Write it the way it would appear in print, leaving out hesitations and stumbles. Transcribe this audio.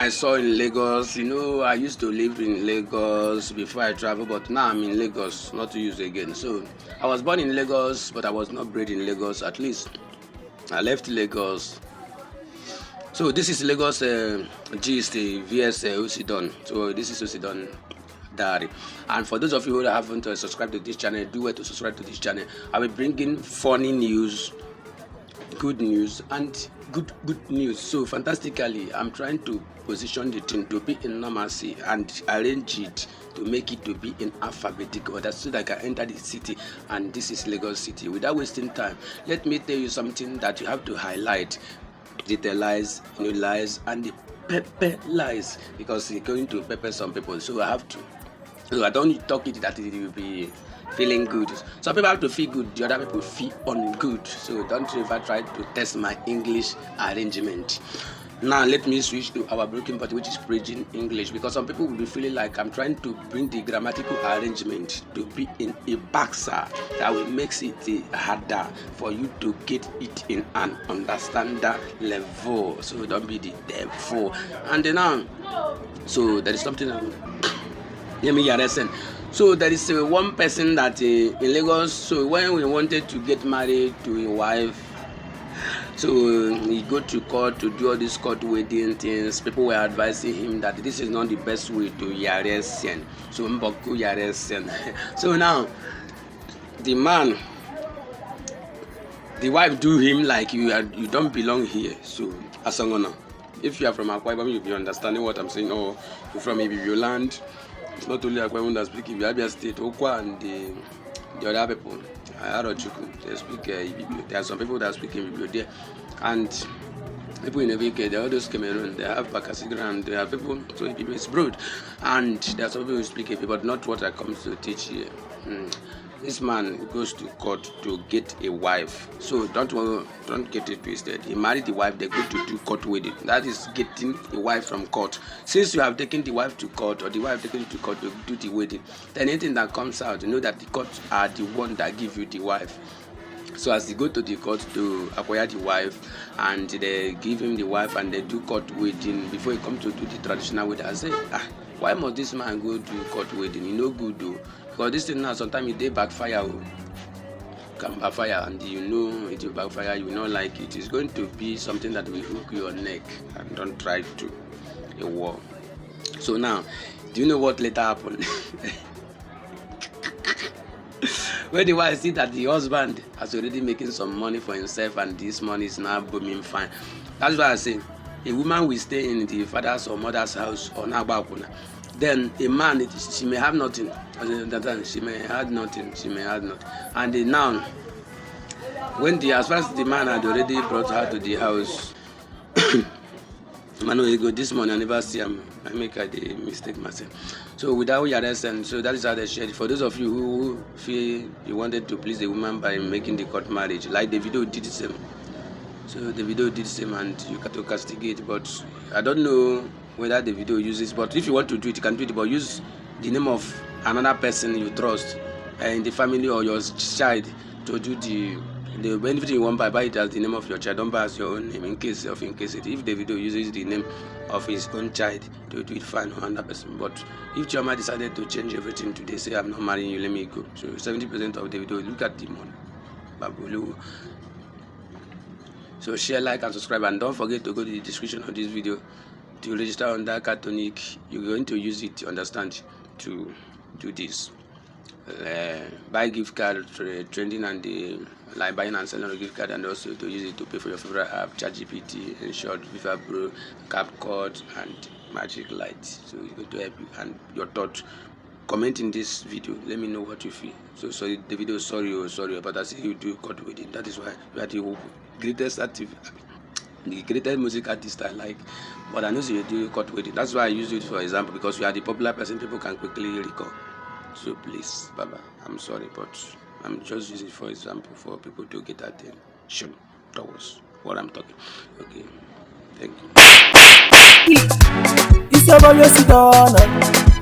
I saw in Lagos. I used to live in Lagos before I travel, but now I'm in Lagos, not to use again. So I was born in Lagos, but I was not bred in Lagos. At least I left Lagos. So this is Lagos gist vs Usidon. So this is Usidon Diary. And for those of you who haven't subscribed to this channel, do well to subscribe to this channel. I will bring in funny news, good news, and good news. So fantastically, I'm trying to position the thing to be in normalcy and arrange it to make it to be in alphabetic order so that I can enter the city. And this is Lagos City. Without wasting time, let me tell you something that you have to highlight: the lies, lies, and the pepper lies, because it's going to pepper some people. So I have to. So I don't talk it that it will be feeling good. Some people have to feel good, the other people feel ungood. So don't ever try to test my English arrangement. Now let me switch to our broken body, which is preaching English, because some people will be feeling like I'm trying to bring the grammatical arrangement to be in a boxer that will makes it harder for you to get it in an understander level. So don't be the devil. And then so there is something. Let me listen. So there is one person that in Lagos. So when we wanted to get married to a wife, so he go to court to do all these court wedding things. People were advising him that this is not the best way to yaresen. So mboku yaresen. So now the wife do him like you don't belong here. So asangona. If you are from Akwa Ibom, you'll be understanding what I'm saying. Or you're from Ibibio land. It's not only Akwa Ibom that speak Ibibio State, Okwa, and the other people. They speak Ibibio. There are some people that speak Ibibio there, and people in Ebike, they are all those Cameroon. They have Bakasigram. There are people. So Ibibio is broad, and there are some people who speak Ibibio, but not what I come to teach here. This man goes to court to get a wife. So don't get it twisted. He married the wife, they go to do court wedding. That is getting a wife from court. Since you have taken the wife to court, or the wife taken to court to do the wedding, then anything that comes out, you know that the courts are the one that give you the wife. So as they go to the court to acquire the wife, and they give him the wife, and they do court wedding before he come to do the traditional wedding, I say, why must this man go do court wedding? He no good though. Because this thing now sometimes it backfire, can backfire, and you know it will backfire. You will not like it. It's going to be something that will hook your neck, and don't try to a war. So now, do you know what later happened? When the wife see that the husband has already making some money for himself, and this money is now booming fine. That's why I say a woman will stay in the father's or mother's house or Nabakuna. Then a man, she may have nothing. She may have nothing. And now, as far as the man had already brought her to the house, Manu, go this morning, I never see him. I make a mistake myself. So without your lesson, so that is how they shared. For those of you who feel you wanted to please the woman by making the court marriage, like the video did the same. So the video did the same, and you got to castigate. But I don't know whether the video uses. But if you want to do it, you can do it. But use the name of another person you trust in the family or your child to do the anything you want buy it as the name of your child. Don't buy as your own name in case if the video uses the name of his own child to do it, fine, another person. But if Chioma decided to change everything today, say I'm not marrying you, let me go. So 70% of the video, look at the money. Babulu. So share, like, and subscribe, and don't forget to go to the description of this video to register under cardtonic. You're going to use it, understand, to do this. Buy gift card trending, and like buying and selling a gift card, and also to use it to pay for your favorite app, ChatGPT, in short, Viva Pro, CapCut, and Magic Light. So it's going to help you. And your thought, comment in this video. Let me know what you feel. So sorry, the video, sorry, but I see you do court wedding. That is why you are the greatest the greatest music artist I like. But I know you do court wedding. That's why I use it for example, because you are the popular person people can quickly recall. So please, Baba, I'm sorry, but I'm just using it for example for people to get attention towards what I'm talking. Okay, thank you.